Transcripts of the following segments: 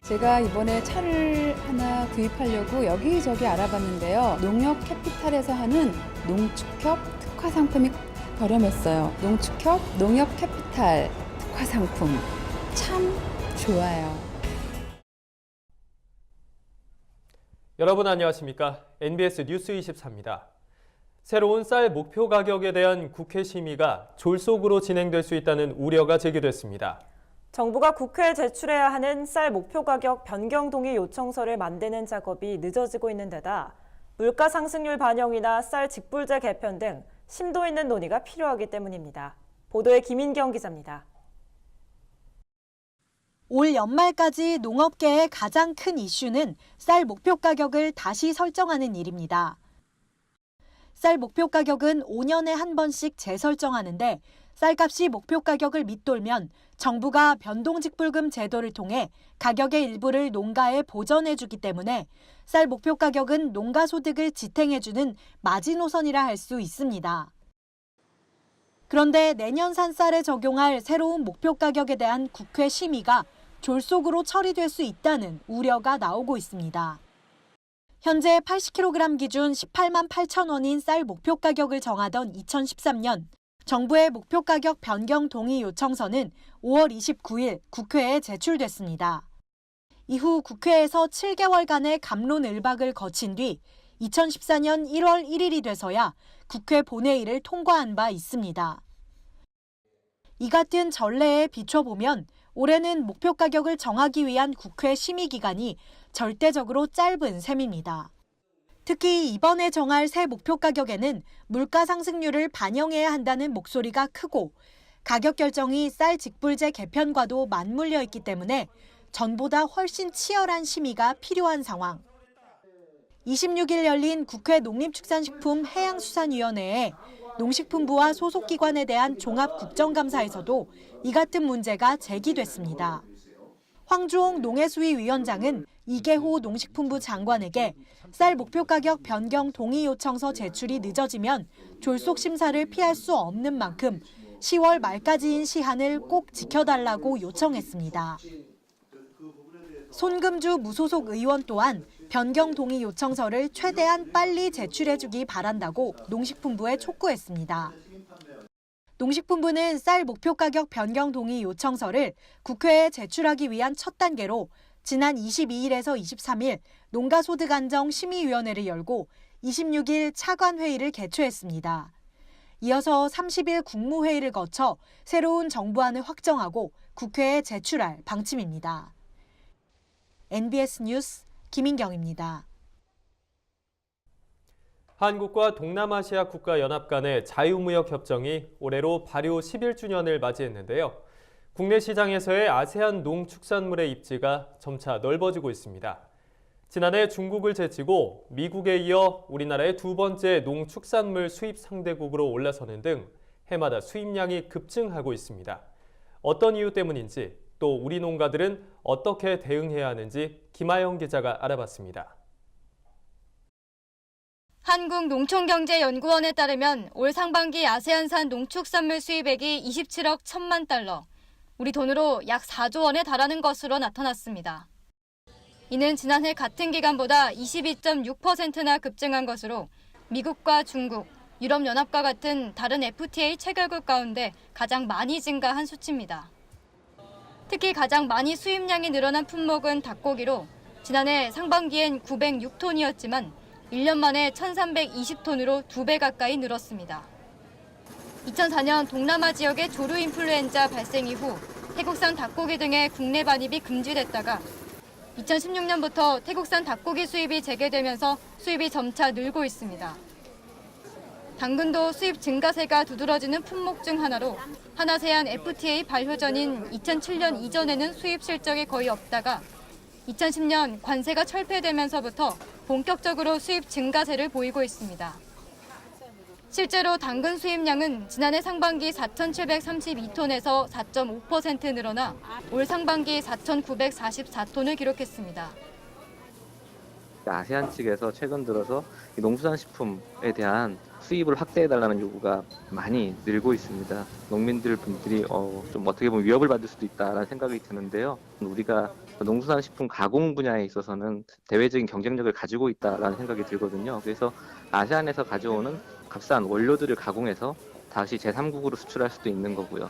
제가 이번에 차를 하나 구입하려고 여기저기 알아봤는데요. 농협 캐피탈에서 하는 농축협 특화 상품이 저렴했어요. 농축협 농협 캐피탈 특화 상품 참 좋아요. 여러분 안녕하십니까? NBS 뉴스 24입니다. 새로운 쌀 목표 가격에 대한 국회 심의가 졸속으로 진행될 수 있다는 우려가 제기됐습니다. 정부가 국회에 제출해야 하는 쌀 목표 가격 변경 동의 요청서를 만드는 작업이 늦어지고 있는 데다 물가 상승률 반영이나 쌀 직불제 개편 등 심도 있는 논의가 필요하기 때문입니다. 보도에 김인경 기자입니다. 올 연말까지 농업계의 가장 큰 이슈는 쌀 목표 가격을 다시 설정하는 일입니다. 쌀 목표 가격은 5년에 한 번씩 재설정하는데 쌀값이 목표 가격을 밑돌면 정부가 변동직불금 제도를 통해 가격의 일부를 농가에 보전해주기 때문에 쌀 목표 가격은 농가 소득을 지탱해주는 마지노선이라 할 수 있습니다. 그런데 내년 산 쌀에 적용할 새로운 목표 가격에 대한 국회 심의가 졸속으로 처리될 수 있다는 우려가 나오고 있습니다. 현재 80kg 기준 18만 8천 원인 쌀 목표 가격을 정하던 2013년 정부의 목표 가격 변경 동의 요청서는 5월 29일 국회에 제출됐습니다. 이후 국회에서 7개월간의 갑론을박을 거친 뒤 2014년 1월 1일이 돼서야 국회 본회의를 통과한 바 있습니다. 이 같은 전례에 비춰보면 올해는 목표 가격을 정하기 위한 국회 심의 기간이 절대적으로 짧은 셈입니다. 특히 이번에 정할 새 목표 가격에는 물가 상승률을 반영해야 한다는 목소리가 크고 가격 결정이 쌀 직불제 개편과도 맞물려 있기 때문에 전보다 훨씬 치열한 심의가 필요한 상황. 26일 열린 국회 농림축산식품 해양수산위원회에 농식품부와 소속기관에 대한 종합국정감사에서도 이 같은 문제가 제기됐습니다. 황주홍 농해수위 위원장은 이계호 농식품부 장관에게 쌀 목표 가격 변경 동의 요청서 제출이 늦어지면 졸속 심사를 피할 수 없는 만큼 10월 말까지인 시한을 꼭 지켜달라고 요청했습니다. 손금주 무소속 의원 또한 변경 동의 요청서를 최대한 빨리 제출해주기 바란다고 농식품부에 촉구했습니다. 농식품부는 쌀 목표 가격 변경 동의 요청서를 국회에 제출하기 위한 첫 단계로 지난 22일에서 23일 농가소득안정심의위원회를 열고 26일 차관회의를 개최했습니다. 이어서 30일 국무회의를 거쳐 새로운 정부안을 확정하고 국회에 제출할 방침입니다. NBS 뉴스 김인경입니다. 한국과 동남아시아 국가연합 간의 자유무역 협정이 올해로 발효 11주년을 맞이했는데요. 국내 시장에서의 아세안 농축산물의 입지가 점차 넓어지고 있습니다. 지난해 중국을 제치고 미국에 이어 우리나라의 두 번째 농축산물 수입 상대국으로 올라서는 등 해마다 수입량이 급증하고 있습니다. 어떤 이유 때문인지 또 우리 농가들은 어떻게 대응해야 하는지 김아영 기자가 알아봤습니다. 한국농촌경제연구원에 따르면 올 상반기 아세안산 농축산물 수입액이 27억 1천만 달러, 우리 돈으로 약 4조 원에 달하는 것으로 나타났습니다. 이는 지난해 같은 기간보다 22.6%나 급증한 것으로 미국과 중국, 유럽연합과 같은 다른 FTA 체결국 가운데 가장 많이 증가한 수치입니다. 특히 가장 많이 수입량이 늘어난 품목은 닭고기로 지난해 상반기엔 906톤이었지만 1년 만에 1,320톤으로 2배 가까이 늘었습니다. 2004년 동남아 지역의 조류 인플루엔자 발생 이후 태국산 닭고기 등의 국내 반입이 금지됐다가 2016년부터 태국산 닭고기 수입이 재개되면서 수입이 점차 늘고 있습니다. 당근도 수입 증가세가 두드러지는 품목 중 하나로 한아세안 FTA 발효 전인 2007년 이전에는 수입 실적이 거의 없다가 2010년 관세가 철폐되면서부터 본격적으로 수입 증가세를 보이고 있습니다. 실제로 당근 수입량은 지난해 상반기 4,732톤에서 4.5% 늘어나 올 상반기 4,944톤을 기록했습니다. 아세안 측에서 최근 들어서 이 농수산식품에 대한 수입을 확대해달라는 요구가 많이 늘고 있습니다. 농민들 분들이 좀 어떻게 보면 위협을 받을 수도 있다라는 생각이 드는데요. 우리가 농수산식품 가공 분야에 있어서는 대외적인 경쟁력을 가지고 있다라는 생각이 들거든요. 그래서 아세안에서 가져오는 값싼 원료들을 가공해서 다시 제3국으로 수출할 수도 있는 거고요.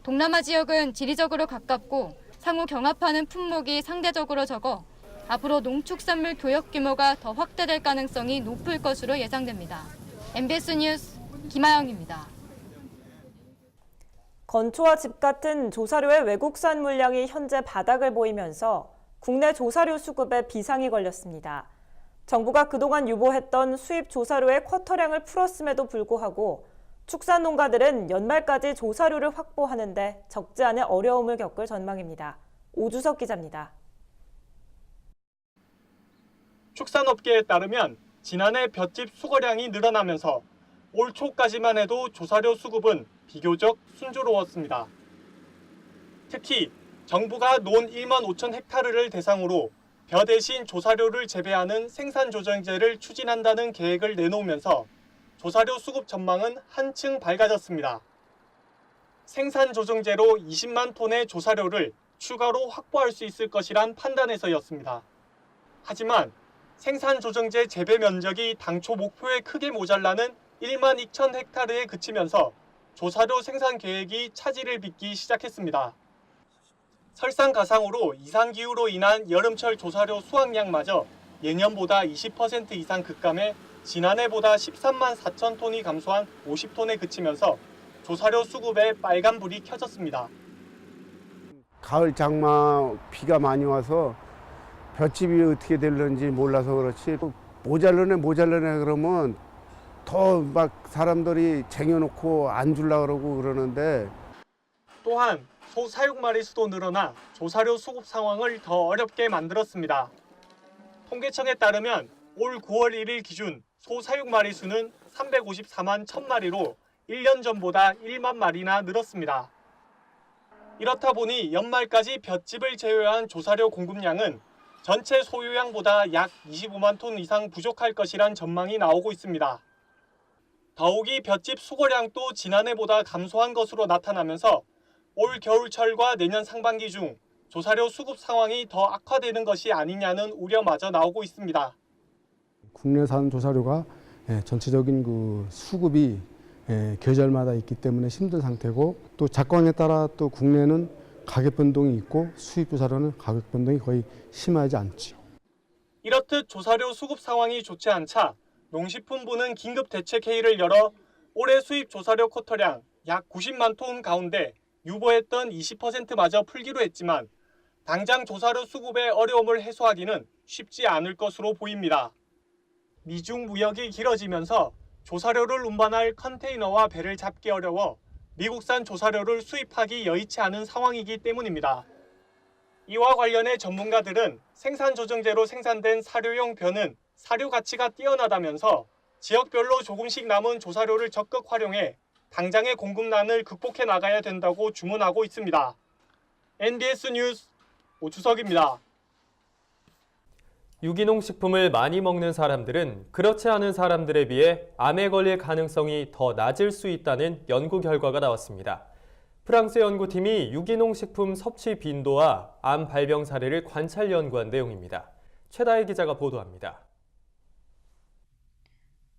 동남아 지역은 지리적으로 가깝고 상호 경합하는 품목이 상대적으로 적어 앞으로 농축산물 교역 규모가 더 확대될 가능성이 높을 것으로 예상됩니다. MBS 뉴스 김아영입니다. 건초와 짚 같은 조사료의 외국산 물량이 현재 바닥을 보이면서 국내 조사료 수급에 비상이 걸렸습니다. 정부가 그동안 유보했던 수입 조사료의 쿼터량을 풀었음에도 불구하고 축산 농가들은 연말까지 조사료를 확보하는데 적지 않은 어려움을 겪을 전망입니다. 오주석 기자입니다. 축산업계에 따르면 지난해 볏짚 수거량이 늘어나면서 올 초까지만 해도 조사료 수급은 비교적 순조로웠습니다. 특히 정부가 논 1만 5천 헥타르를 대상으로 벼 대신 조사료를 재배하는 생산조정제를 추진한다는 계획을 내놓으면서 조사료 수급 전망은 한층 밝아졌습니다. 생산조정제로 20만 톤의 조사료를 추가로 확보할 수 있을 것이란 판단에서였습니다. 하지만 생산조정제 재배 면적이 당초 목표에 크게 모자라는 1만 2천 헥타르에 그치면서 조사료 생산 계획이 차질을 빚기 시작했습니다. 설상가상으로 이상기후로 인한 여름철 조사료 수확량마저 예년보다 20% 이상 급감해 지난해보다 13만 4천 톤이 감소한 50톤에 그치면서 조사료 수급에 빨간불이 켜졌습니다. 가을 장마 비가 많이 와서 볏짚이 어떻게 될는지 몰라서 그렇지 모자르네 그러면 더 막 사람들이 쟁여놓고 안 주려고 그러고 그러는데 또한 소 사육 마리수도 늘어나 조사료 수급 상황을 더 어렵게 만들었습니다. 통계청에 따르면 올 9월 1일 기준 소 사육 마리수는 354만 1000마리로 1년 전보다 1만 마리나 늘었습니다. 이렇다 보니 연말까지 볏짚을 제외한 조사료 공급량은 전체 소유량보다 약 25만 톤 이상 부족할 것이란 전망이 나오고 있습니다. 더욱이 볏짚 수거량도 지난해보다 감소한 것으로 나타나면서 올 겨울철과 내년 상반기 중 조사료 수급 상황이 더 악화되는 것이 아니냐는 우려마저 나오고 있습니다. 국내산 조사료가 전체적인 그 수급이 계절마다 있기 때문에 힘든 상태고 또 작황에 따라 또 국내는 가격 변동이 있고 수입 조사료는 가격 변동이 거의 심하지 않죠. 이렇듯 조사료 수급 상황이 좋지 않자 농식품부는 긴급 대책회의를 열어 올해 수입 조사료 쿼터량 약 90만 톤 가운데 유보했던 20%마저 풀기로 했지만 당장 조사료 수급의 어려움을 해소하기는 쉽지 않을 것으로 보입니다. 미중 무역이 길어지면서 조사료를 운반할 컨테이너와 배를 잡기 어려워 미국산 조사료를 수입하기 여의치 않은 상황이기 때문입니다. 이와 관련해 전문가들은 생산조정제로 생산된 사료용 벼는 사료 가치가 뛰어나다면서 지역별로 조금씩 남은 조사료를 적극 활용해 당장의 공급난을 극복해 나가야 된다고 주문하고 있습니다. MBS 뉴스 오주석입니다. 유기농 식품을 많이 먹는 사람들은 그렇지 않은 사람들에 비해 암에 걸릴 가능성이 더 낮을 수 있다는 연구 결과가 나왔습니다. 프랑스 연구팀이 유기농 식품 섭취 빈도와 암 발병 사례를 관찰 연구한 내용입니다. 최다혜 기자가 보도합니다.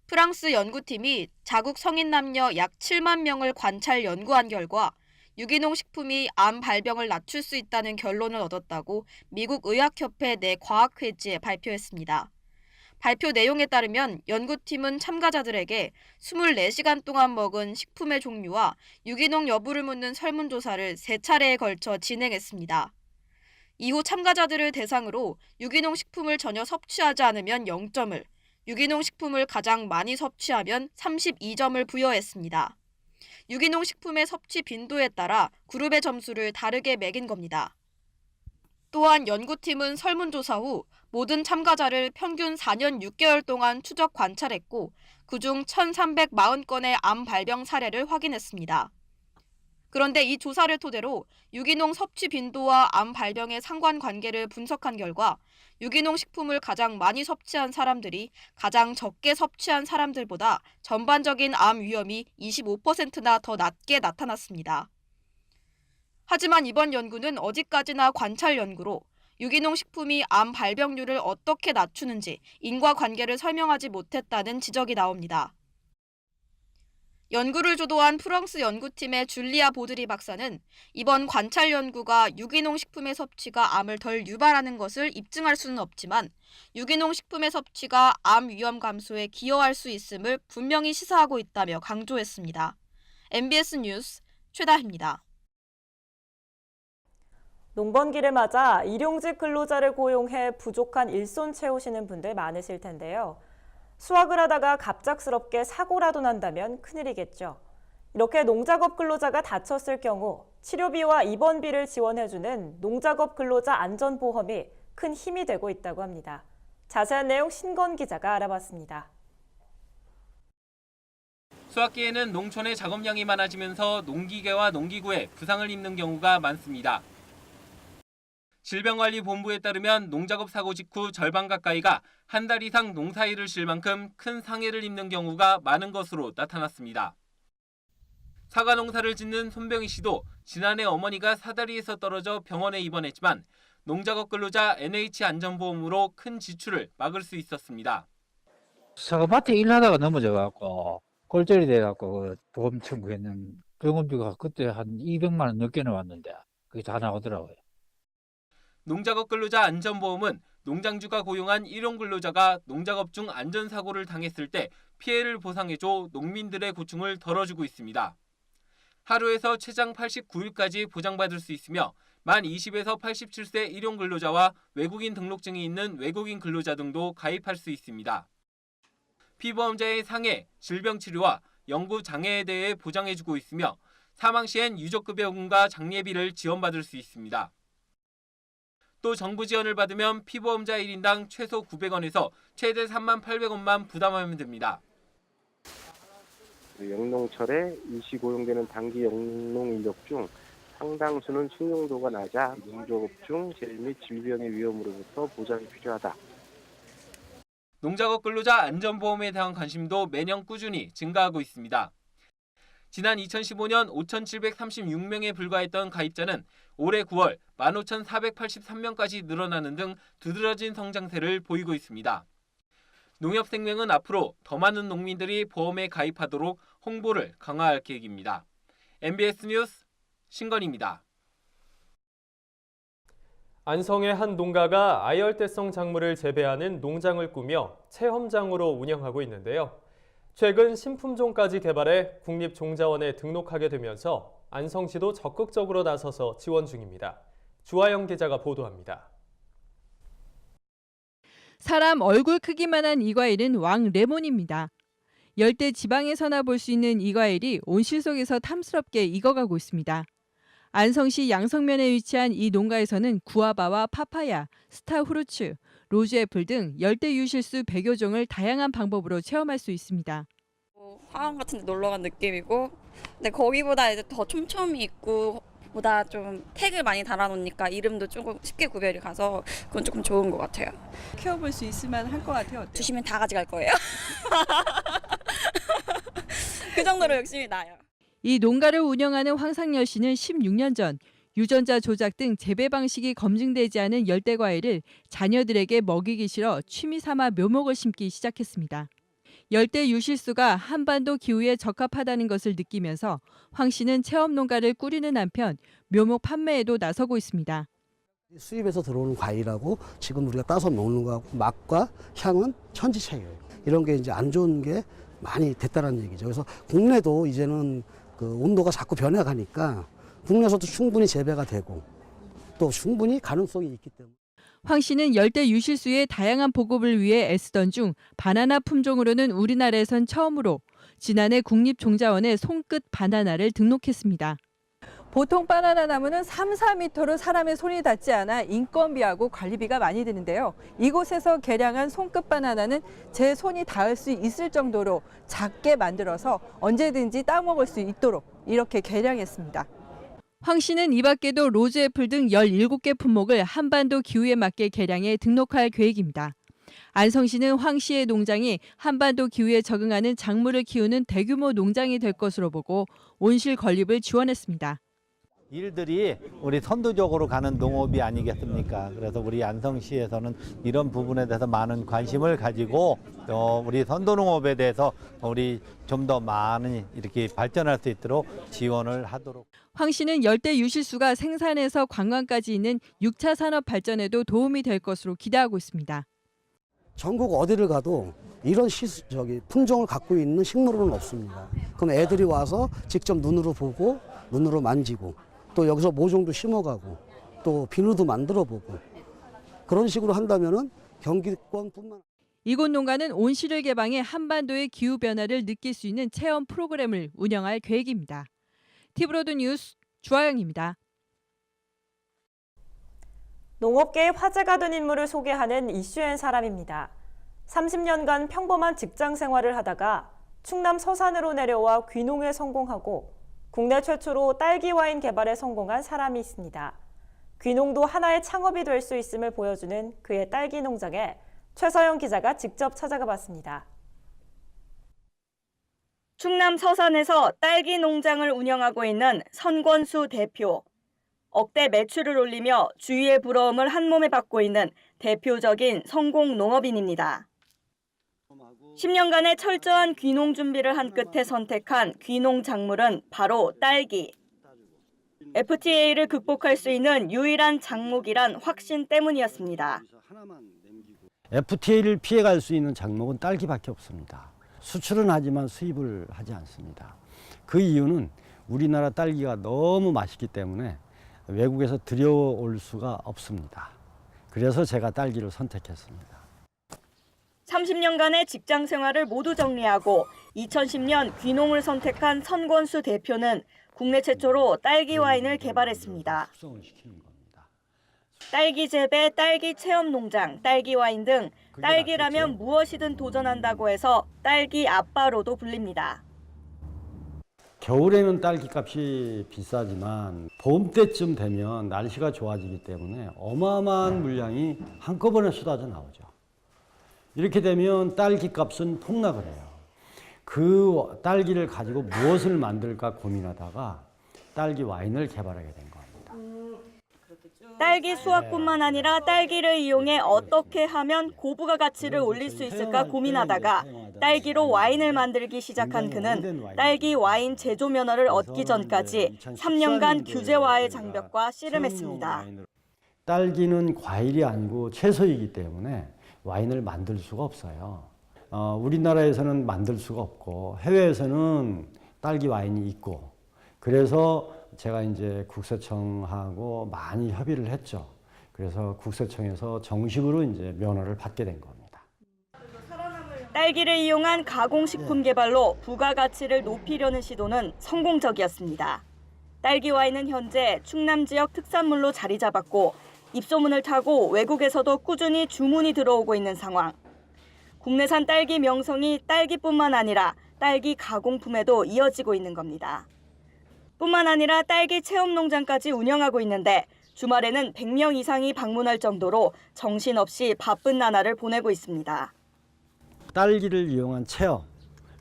프랑스 연구팀이 자국 성인 남녀 약 7만 명을 관찰 연구한 결과 유기농 식품이 암 발병을 낮출 수 있다는 결론을 얻었다고 미국 의학협회 내 과학회지에 발표했습니다. 발표 내용에 따르면 연구팀은 참가자들에게 24시간 동안 먹은 식품의 종류와 유기농 여부를 묻는 설문조사를 3차례에 걸쳐 진행했습니다. 이후 참가자들을 대상으로 유기농 식품을 전혀 섭취하지 않으면 0점을, 유기농 식품을 가장 많이 섭취하면 32점을 부여했습니다. 유기농 식품의 섭취 빈도에 따라 그룹의 점수를 다르게 매긴 겁니다. 또한 연구팀은 설문조사 후 모든 참가자를 평균 4년 6개월 동안 추적 관찰했고 그중 1,340건의 암 발병 사례를 확인했습니다. 그런데 이 조사를 토대로 유기농 섭취 빈도와 암 발병의 상관관계를 분석한 결과 유기농 식품을 가장 많이 섭취한 사람들이 가장 적게 섭취한 사람들보다 전반적인 암 위험이 25%나 더 낮게 나타났습니다. 하지만 이번 연구는 어디까지나 관찰 연구로 유기농 식품이 암 발병률을 어떻게 낮추는지 인과관계를 설명하지 못했다는 지적이 나옵니다. 연구를 주도한 프랑스 연구팀의 줄리아 보드리 박사는 이번 관찰 연구가 유기농 식품의 섭취가 암을 덜 유발하는 것을 입증할 수는 없지만 유기농 식품의 섭취가 암 위험 감소에 기여할 수 있음을 분명히 시사하고 있다며 강조했습니다. MBS 뉴스 최다희입니다. 농번기를 맞아 일용직 근로자를 고용해 부족한 일손 채우시는 분들 많으실 텐데요. 수확을 하다가 갑작스럽게 사고라도 난다면 큰일이겠죠. 이렇게 농작업 근로자가 다쳤을 경우 치료비와 입원비를 지원해주는 농작업 근로자 안전보험이 큰 힘이 되고 있다고 합니다. 자세한 내용 신건 기자가 알아봤습니다. 수확기에는 농촌의 작업량이 많아지면서 농기계와 농기구에 부상을 입는 경우가 많습니다. 질병관리본부에 따르면 농작업 사고 직후 절반 가까이가 한 달 이상 농사일을 쉴 만큼 큰 상해를 입는 경우가 많은 것으로 나타났습니다. 사과 농사를 짓는 손병희 씨도 지난해 어머니가 사다리에서 떨어져 병원에 입원했지만 농작업 근로자 NH 안전보험으로 큰 지출을 막을 수 있었습니다. 사과밭에 일하다가 넘어져갖고 골절이 돼갖고 보험 청구했는 병원비가 그때 한 200만 원 넘게 나왔는데 그게 다 나오더라고요. 농작업 근로자 안전보험은 농장주가 고용한 일용 근로자가 농작업 중 안전사고를 당했을 때 피해를 보상해줘 농민들의 고충을 덜어주고 있습니다. 하루에서 최장 89일까지 보장받을 수 있으며 만 20에서 87세 일용 근로자와 외국인 등록증이 있는 외국인 근로자 등도 가입할 수 있습니다. 피보험자의 상해, 질병치료와 영구 장애에 대해 보장해주고 있으며 사망 시엔 유족급여금과 장례비를 지원받을 수 있습니다. 또 정부 지원을 받으면 피보험자 1인당 최소 900원에서 최대 3800원만 부담하면 됩니다. 영농철에 일시 고용되는 단기 영농 인력 중 상당수는 숙련도가 낮아 농작업 중 재해 및 질병의 위험으로부터 보장이 필요하다. 농작업 근로자 안전보험에 대한 관심도 매년 꾸준히 증가하고 있습니다. 지난 2015년 5,736명에 불과했던 가입자는 올해 9월 15,483명까지 늘어나는 등 두드러진 성장세를 보이고 있습니다. 농협생명은 앞으로 더 많은 농민들이 보험에 가입하도록 홍보를 강화할 계획입니다. MBS 뉴스 신건입니다. 안성의 한 농가가 아열대성 작물을 재배하는 농장을 꾸며 체험장으로 운영하고 있는데요. 최근 신품종까지 개발해 국립종자원에 등록하게 되면서 안성시도 적극적으로 나서서 지원 중입니다. 주하영 기자가 보도합니다. 사람 얼굴 크기만한 이 과일은 왕레몬입니다. 열대 지방에서나 볼 수 있는 이 과일이 온실 속에서 탐스럽게 익어가고 있습니다. 안성시 양성면에 위치한 이 농가에서는 구아바와 파파야, 스타후르츠, 로즈애플 등 열대 유실수 100여 종을 다양한 방법으로 체험할 수 있습니다. 화원 같은 데 놀러 간 느낌이고 근데 거기보다 이제 더 촘촘히 있고 보다 좀 태그 많이 달아놓으니까 이름도 조금 쉽게 구별이 가서 그건 조금 좋은 것 같아요. 키워볼 수 있으면 할 것 같아요. 어때요? 주시면 다 가져갈 거예요. 그 정도로 열심히 나요. 이 농가를 운영하는 황상열 씨는 16년 전 유전자 조작 등 재배 방식이 검증되지 않은 열대 과일을 자녀들에게 먹이기 싫어 취미 삼아 묘목을 심기 시작했습니다. 열대 유실수가 한반도 기후에 적합하다는 것을 느끼면서 황 씨는 체험 농가를 꾸리는 한편 묘목 판매에도 나서고 있습니다. 수입에서 들어오는 과일하고 지금 우리가 따서 먹는 거하고 맛과 향은 천지 차이예요. 이런 게 이제 안 좋은 게 많이 됐다는 얘기죠. 그래서 국내도 이제는 그 온도가 자꾸 변해가니까 국내에서도 충분히 재배가 되고 또 충분히 가능성이 있기 때문에. 황 씨는 열대 유실수의 다양한 보급을 위해 애쓰던 중 바나나 품종으로는 우리나라에선 처음으로 지난해 국립종자원에 손끝 바나나를 등록했습니다. 보통 바나나 나무는 3, 4m로 사람의 손이 닿지 않아 인건비하고 관리비가 많이 드는데요. 이곳에서 개량한 손끝 바나나는 제 손이 닿을 수 있을 정도로 작게 만들어서 언제든지 따먹을 수 있도록 이렇게 개량했습니다. 황 씨는 이 밖에도 로즈애플 등 17개 품목을 한반도 기후에 맞게 개량해 등록할 계획입니다. 안성 씨는 황 씨의 농장이 한반도 기후에 적응하는 작물을 키우는 대규모 농장이 될 것으로 보고 온실 건립을 지원했습니다. 일들이 우리 선도적으로 가는 농업이 아니겠습니까? 그래서 우리 안성시에서는 이런 부분에 대해서 많은 관심을 가지고 우리 선도농업에 대해서 우리 좀 더 많이 이렇게 발전할 수 있도록 지원을 하도록. 황 씨는 열대 유실수가 생산에서 관광까지 있는 6차 산업 발전에도 도움이 될 것으로 기대하고 있습니다. 전국 어디를 가도 이런 품종을 갖고 있는 식물은 없습니다. 그럼 애들이 와서 직접 눈으로 보고 눈으로 만지고 또 여기서 모종도 심어가고 또 비누도 만들어보고 그런 식으로 한다면은 경기권뿐만 이곳 농가는 온실을 개방해 한반도의 기후 변화를 느낄 수 있는 체험 프로그램을 운영할 계획입니다. 티브로드 뉴스 주아영입니다. 농업계의 화제가 된 인물을 소개하는 이슈엔 사람입니다. 30년간 평범한 직장 생활을 하다가 충남 서산으로 내려와 귀농에 성공하고 국내 최초로 딸기 와인 개발에 성공한 사람이 있습니다. 귀농도 하나의 창업이 될 수 있음을 보여주는 그의 딸기 농장에 최서영 기자가 직접 찾아가 봤습니다. 충남 서산에서 딸기 농장을 운영하고 있는 선권수 대표. 억대 매출을 올리며 주위의 부러움을 한몸에 받고 있는 대표적인 성공 농업인입니다. 10년간의 철저한 귀농 준비를 한 끝에 선택한 귀농 작물은 바로 딸기. FTA를 극복할 수 있는 유일한 작목이란 확신 때문이었습니다. FTA를 피해갈 수 있는 작목은 딸기밖에 없습니다. 수출은 하지만 수입을 하지 않습니다. 그 이유는 우리나라 딸기가 너무 맛있기 때문에 외국에서 들여올 수가 없습니다. 그래서 제가 딸기를 선택했습니다. 30년간의 직장 생활을 모두 정리하고 2010년 귀농을 선택한 선권수 대표는 국내 최초로 딸기 와인을 개발했습니다. 딸기 재배, 딸기 체험 농장, 딸기 와인 등 딸기라면 무엇이든 도전한다고 해서 딸기 아빠로도 불립니다. 겨울에는 딸기 값이 비싸지만 봄 때쯤 되면 날씨가 좋아지기 때문에 어마어마한 물량이 한꺼번에 쏟아져 나오죠. 이렇게 되면 딸기 값은 폭락을 해요. 그 딸기를 가지고 무엇을 만들까 고민하다가 딸기 와인을 개발하게 된 겁니다. 딸기 수확뿐만 아니라 딸기를 이용해 어떻게 하면 고부가 가치를 올릴 수 있을까 고민하다가 딸기로 와인을 만들기 시작한 그는 딸기 와인 제조 면허를 얻기 전까지 3년간 규제와의 장벽과 씨름했습니다. 딸기는 과일이 아니고 채소이기 때문에 와인을 만들 수가 없어요. 우리나라에서는 만들 수가 없고 해외에서는 딸기 와인이 있고 그래서 제가 이제 국세청하고 많이 협의를 했죠. 그래서 국세청에서 정식으로 이제 면허를 받게 된 겁니다. 딸기를 이용한 가공식품 개발로 부가가치를 높이려는 시도는 성공적이었습니다. 딸기 와인은 현재 충남 지역 특산물로 자리 잡았고 입소문을 타고 외국에서도 꾸준히 주문이 들어오고 있는 상황. 국내산 딸기 명성이 딸기뿐만 아니라 딸기 가공품에도 이어지고 있는 겁니다. 뿐만 아니라 딸기 체험 농장까지 운영하고 있는데 주말에는 100명 이상이 방문할 정도로 정신없이 바쁜 나날을 보내고 있습니다. 딸기를 이용한 체험,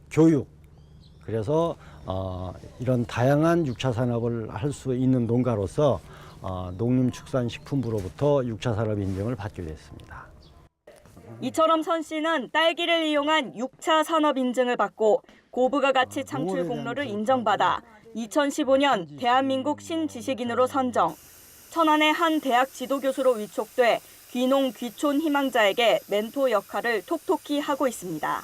교육, 그래서 이런 다양한 6차 산업을 할 수 있는 농가로서 농림축산식품부로부터 6차 산업 인증을 받게 됐습니다. 이처럼 선 씨는 딸기를 이용한 6차 산업 인증을 받고 고부가 가치 창출 공로를 인정받아 2015년 대한민국 신지식인으로 선정, 천안의 한 대학 지도교수로 위촉돼 귀농 귀촌 희망자에게 멘토 역할을 톡톡히 하고 있습니다.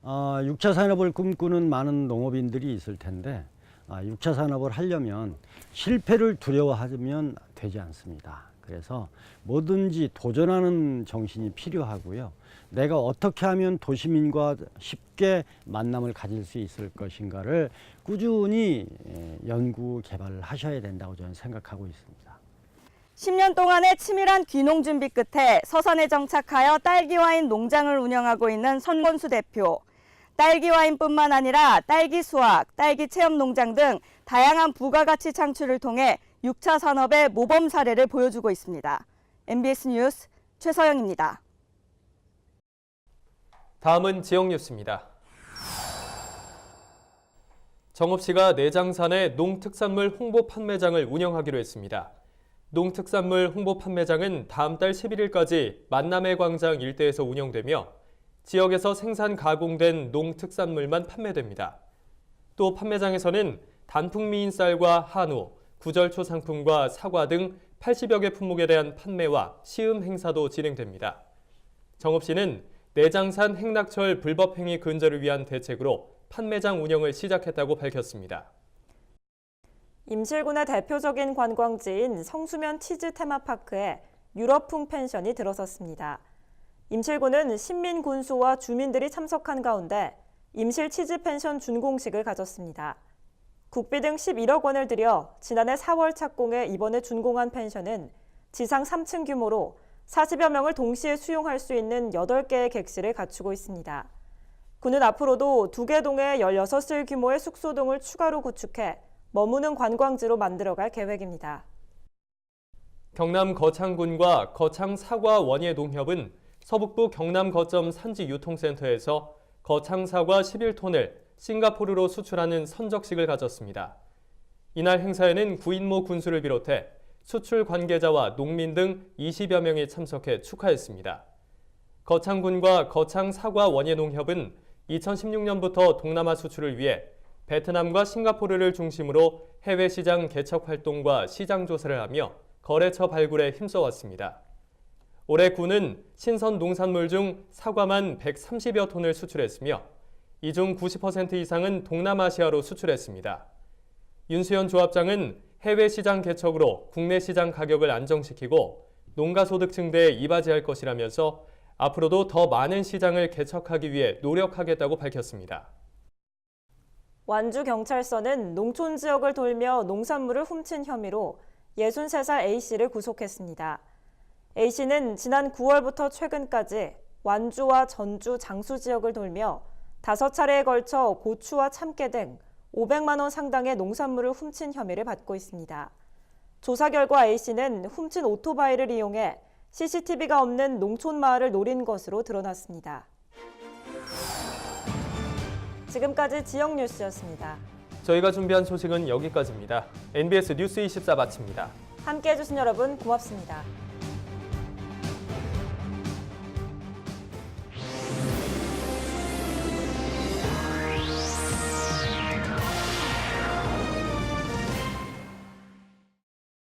6차 산업을 꿈꾸는 많은 농업인들이 있을 텐데 6차 산업을 하려면 실패를 두려워하면 되지 않습니다. 그래서 뭐든지 도전하는 정신이 필요하고요. 내가 어떻게 하면 도시민과 쉽게 만남을 가질 수 있을 것인가를 꾸준히 연구 개발을 하셔야 된다고 저는 생각하고 있습니다. 10년 동안의 치밀한 귀농 준비 끝에 서산에 정착하여 딸기 와인 농장을 운영하고 있는 선권수 대표. 딸기 와인뿐만 아니라 딸기 수확, 딸기 체험 농장 등 다양한 부가가치 창출을 통해 6차 산업의 모범 사례를 보여주고 있습니다. MBS 뉴스 최서영입니다. 다음은 지역 뉴스입니다. 정읍시가 내장산에 농특산물 홍보 판매장을 운영하기로 했습니다. 농특산물 홍보 판매장은 다음 달 11일까지 만남의 광장 일대에서 운영되며 지역에서 생산 가공된 농특산물만 판매됩니다. 또 판매장에서는 단풍미인 쌀과 한우, 구절초 상품과 사과 등 80여 개 품목에 대한 판매와 시음 행사도 진행됩니다. 정읍시는 내장산 행락철 불법행위 근절을 위한 대책으로 판매장 운영을 시작했다고 밝혔습니다. 임실군의 대표적인 관광지인 성수면 치즈 테마파크에 유럽풍 펜션이 들어섰습니다. 임실군은 신민 군수와 주민들이 참석한 가운데 임실 치즈 펜션 준공식을 가졌습니다. 국비 등 11억 원을 들여 지난해 4월 착공해 이번에 준공한 펜션은 지상 3층 규모로 40여 명을 동시에 수용할 수 있는 8개의 객실을 갖추고 있습니다. 군은 앞으로도 2개 동에 16실 규모의 숙소동을 추가로 구축해 머무는 관광지로 만들어갈 계획입니다. 경남 거창군과 거창 사과 원예 농협은 서북부 경남 거점 산지 유통센터에서 거창 사과 11톤을 싱가포르로 수출하는 선적식을 가졌습니다. 이날 행사에는 구인모 군수를 비롯해 수출 관계자와 농민 등 20여 명이 참석해 축하했습니다. 거창군과 거창 사과 원예 농협은 2016년부터 동남아 수출을 위해 베트남과 싱가포르를 중심으로 해외 시장 개척 활동과 시장 조사를 하며 거래처 발굴에 힘써왔습니다. 올해 군은 신선 농산물 중 사과만 130여 톤을 수출했으며 이 중 90% 이상은 동남아시아로 수출했습니다. 윤수연 조합장은 해외 시장 개척으로 국내 시장 가격을 안정시키고 농가 소득 증대에 이바지할 것이라면서 앞으로도 더 많은 시장을 개척하기 위해 노력하겠다고 밝혔습니다. 완주경찰서는 농촌 지역을 돌며 농산물을 훔친 혐의로 63살 A씨를 구속했습니다. A씨는 지난 9월부터 최근까지 완주와 전주, 장수 지역을 돌며 5차례에 걸쳐 고추와 참깨 등 500만 원 상당의 농산물을 훔친 혐의를 받고 있습니다. 조사 결과 A씨는 훔친 오토바이를 이용해 CCTV가 없는 농촌 마을을 노린 것으로 드러났습니다. 지금까지 지역 뉴스였습니다. 저희가 준비한 소식은 여기까지입니다. NBS 뉴스 24 마칩니다. 함께해 주신 여러분 고맙습니다.